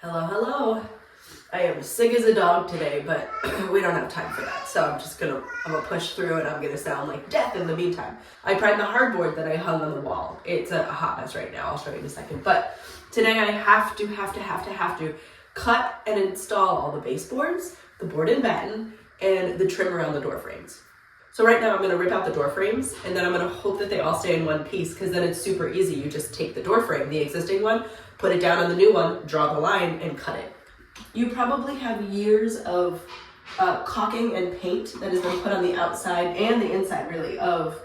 Hello, hello. I am sick as a dog today, but we don't have time for that. So I'm gonna push through and I'm gonna sound like death in the meantime. I primed the hardboard that I hung on the wall. It's a hot mess right now. I'll show you in a second. But today I have to cut and install all the baseboards, the board and batten, and the trim around the door frames. So right now I'm gonna rip out the door frames and then I'm gonna hope that they all stay in one piece because then it's super easy. You just take the door frame, the existing one, put it down on the new one, draw the line, and cut it. You probably have years of caulking and paint that has been put on the outside and the inside really of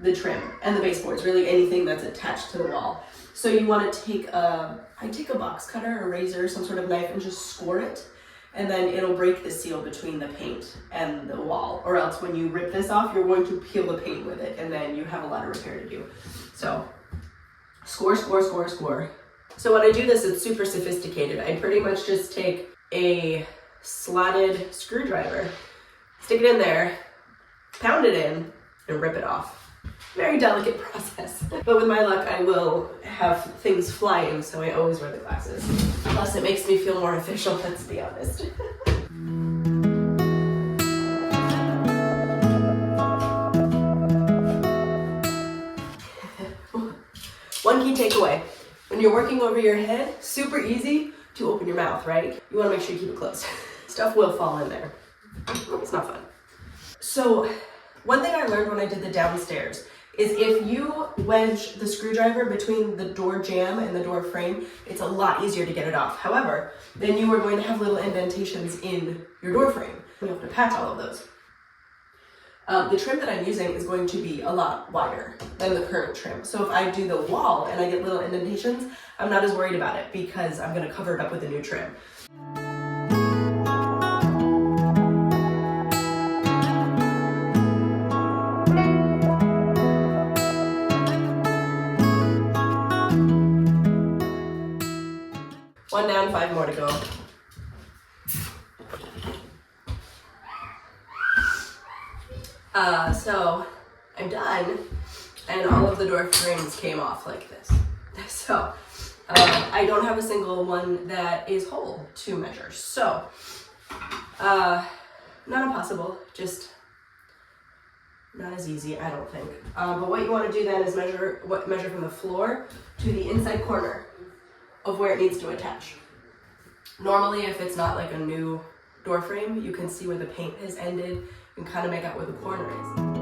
the trim and the baseboards, really anything that's attached to the wall. So you want to take I take a box cutter, a razor, some sort of knife and just score it. And then it'll break the seal between the paint and the wall. Or else when you rip this off, you're going to peel the paint with it and then you have a lot of repair to do. So score. So when I do this, it's super sophisticated. I pretty much just take a slotted screwdriver, stick it in there, pound it in, and rip it off. Very delicate process. But with my luck, I will have things flying, so I always wear the glasses. Plus, it makes me feel more official, let's be honest. One key takeaway. When you're working over your head, super easy to open your mouth, right? You wanna make sure you keep it closed. Stuff will fall in there. It's not fun. So, one thing I learned when I did the downstairs is if you wedge the screwdriver between the door jamb and the door frame, it's a lot easier to get it off. However, then you are going to have little indentations in your door frame. You have to patch all of those. The trim that I'm using is going to be a lot wider than the current trim. So if I do the wall and I get little indentations, I'm not as worried about it because I'm gonna cover it up with a new trim. One down, 5 more to go. So I'm done, and all of the door frames came off like this. So I don't have a single one that is whole to measure. So not impossible, just not as easy, I don't think. But what you want to do then is measure from the floor to the inside corner of where it needs to attach. Normally, if it's not like a new door frame, you can see where the paint has ended and kind of make out where the corner is.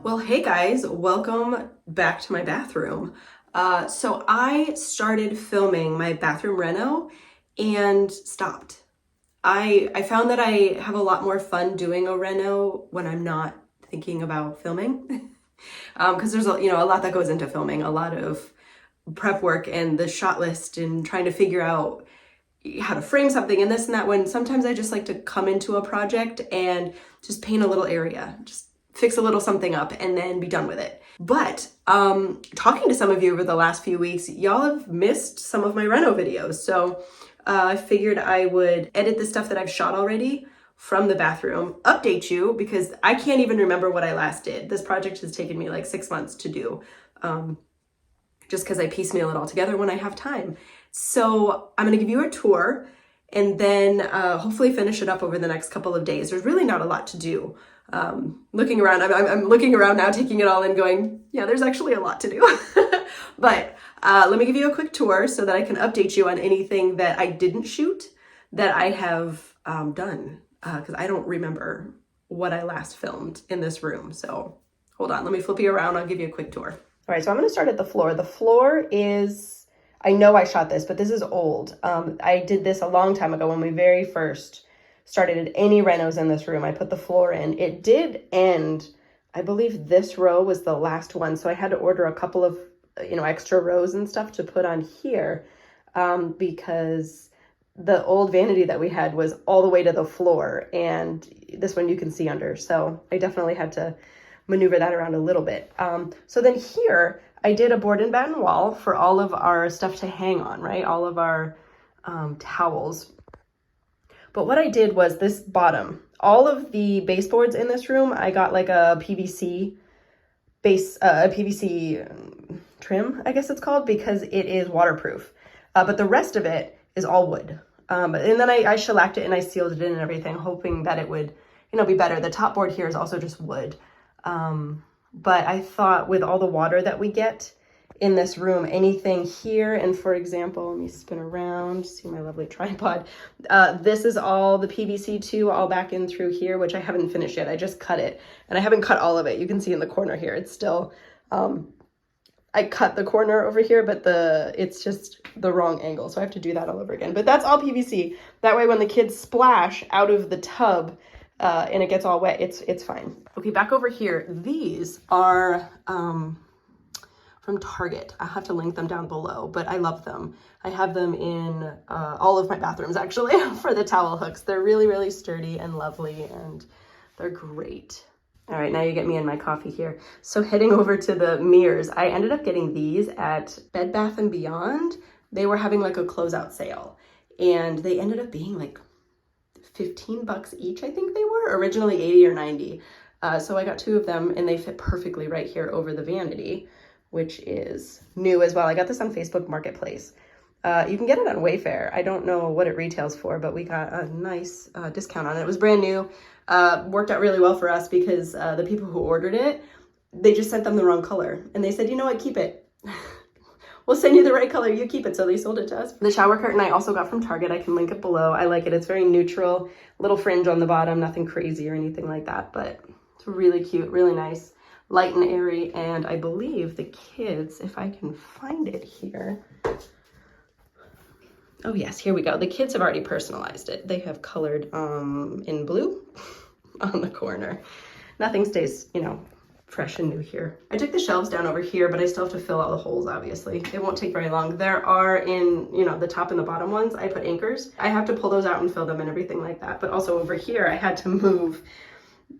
Well, hey guys, welcome back to my bathroom. So I started filming my bathroom reno and stopped. I found that I have a lot more fun doing a reno when I'm not thinking about filming. Because there's a lot that goes into filming, a lot of prep work and the shot list and trying to figure out how to frame something and this and that, when sometimes I just like to come into a project and just paint a little area, just fix a little something up and then be done with it. But talking to some of you over the last few weeks, y'all have missed some of my reno videos. So I figured I would edit the stuff that I've shot already from the bathroom, update you, because I can't even remember what I last did. This project has taken me like 6 months to do, just because I piecemeal it all together when I have time. So I'm gonna give you a tour and then hopefully finish it up over the next couple of days. There's really not a lot to do. Looking around, I'm looking around now, taking it all in, going, yeah, there's actually a lot to do. But Let me give you a quick tour so that I can update you on anything that I didn't shoot that I have done, because I don't remember what I last filmed in this room. So hold on, let me flip you around. I'll give you a quick tour. All right, so I'm gonna start at the floor. The floor is, I know I shot this, but this is old. I did this a long time ago when we very first started any renos in this room. I put the floor in. It did end, I believe this row was the last one. So I had to order a couple of, extra rows and stuff to put on here, because the old vanity that we had was all the way to the floor, and this one you can see under. So I definitely had to maneuver that around a little bit. So then here, I did a board and batten wall for all of our stuff to hang on, right? All of our towels. But what I did was this bottom, all of the baseboards in this room, I got like a PVC trim, I guess it's called, because it is waterproof. But the rest of it is all wood. And then I shellacked it and I sealed it in and everything, hoping that it would, be better. The top board here is also just wood. But I thought with all the water that we get in this room, anything here, and for example, let me spin around, see my lovely tripod. This is all the PVC too, all back in through here, which I haven't finished yet. I just cut it, and I haven't cut all of it. You can see in the corner here, it's still, I cut the corner over here, but it's just the wrong angle. So I have to do that all over again. But that's all PVC. That way when the kids splash out of the tub, and it gets all wet, it's fine. Okay, back over here, these are, from Target. I'll have to link them down below, but I love them. I have them in all of my bathrooms actually for the towel hooks. They're really, really sturdy and lovely, and they're great. All right, now you get me in my coffee here. So heading over to the mirrors, I ended up getting these at Bed Bath & Beyond. They were having like a closeout sale, and they ended up being like $15 each, I think they were. Originally 80 or 90. So I got 2 of them, and they fit perfectly right here over the vanity, which is new as well. I got this on Facebook Marketplace. You can get it on Wayfair. I don't know what it retails for, but we got a nice discount on it. It was brand new. Worked out really well for us because the people who ordered it, they just sent them the wrong color. And they said, you know what, keep it. We'll send you the right color, you keep it. So they sold it to us. The shower curtain I also got from Target. I can link it below. I like it. It's very neutral, little fringe on the bottom, nothing crazy or anything like that, but it's really cute, really nice. Light and airy, and I believe the kids, if I can find it here. Oh yes, here we go. The kids have already personalized it. They have colored in blue on the corner. Nothing stays, fresh and new here. I took the shelves down over here, but I still have to fill all the holes, obviously. It won't take very long. There are in, the top and the bottom ones, I put anchors. I have to pull those out and fill them and everything like that. But also over here, I had to move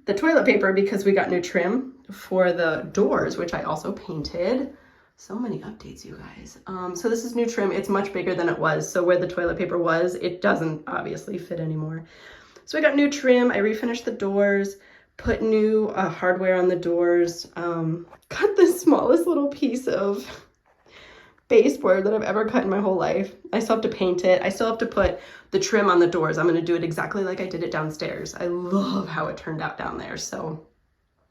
the toilet paper because we got new trim for the doors, which I also painted. So many updates, you guys. So this is new trim. It's much bigger than it was. So where the toilet paper was, it doesn't obviously fit anymore. So I got new trim. I refinished the doors, put new hardware on the doors, cut the smallest little piece of baseboard that I've ever cut in my whole life. I still have to paint it. I still have to put the trim on the doors. I'm going to do it exactly like I did it downstairs. I love how it turned out down there. So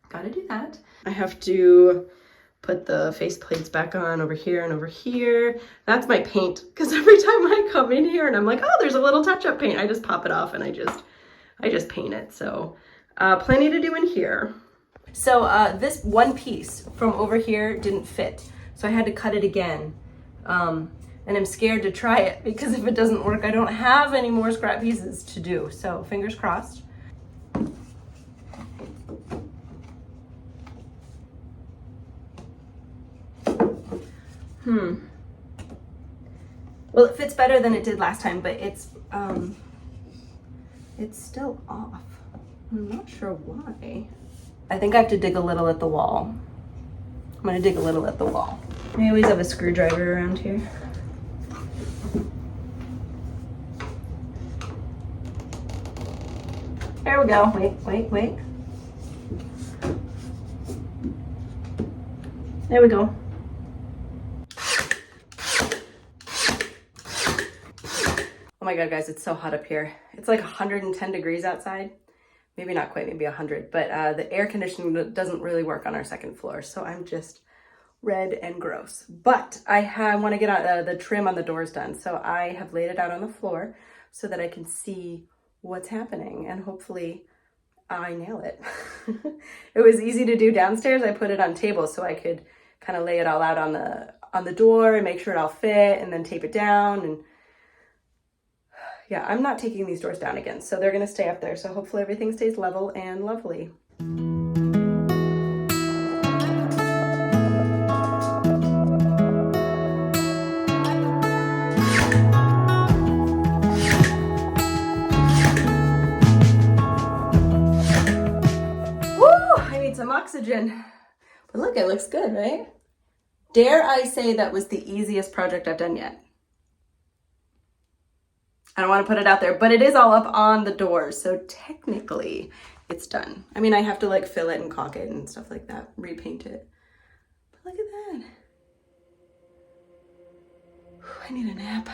gotta do that. I have to put the face plates back on over here and over here. That's my paint, because every time I come in here and I'm like, oh, there's a little touch-up paint, I just pop it off and I just paint it. So plenty to do in here. So this one piece from over here didn't fit, so I had to cut it again. And I'm scared to try it because if it doesn't work, I don't have any more scrap pieces to do. So fingers crossed. Well, it fits better than it did last time, but it's still off. I'm not sure why. I think I have to dig a little at the wall. I'm gonna dig a little at the wall. I always have a screwdriver around here. There we go. Wait. There we go. Oh my God, guys, it's so hot up here. It's like 110 degrees outside. Maybe not quite, maybe 100, but the air conditioning doesn't really work on our second floor. So I'm just red and gross. But I want to get the trim on the doors done. So I have laid it out on the floor so that I can see what's happening, and hopefully I nail it. It was easy to do downstairs. I put it on tables so I could kind of lay it all out on the door and make sure it all fit, and then tape it down. And yeah, I'm not taking these doors down again, so they're gonna stay up there. So hopefully everything stays level and lovely. Some oxygen. But look, it looks good, right? Dare I say that was the easiest project I've done yet. I don't want to put it out there, but it is all up on the doors, so technically it's done. I mean, I have to like fill it and caulk it and stuff like that, repaint it. But look at that. I need a nap.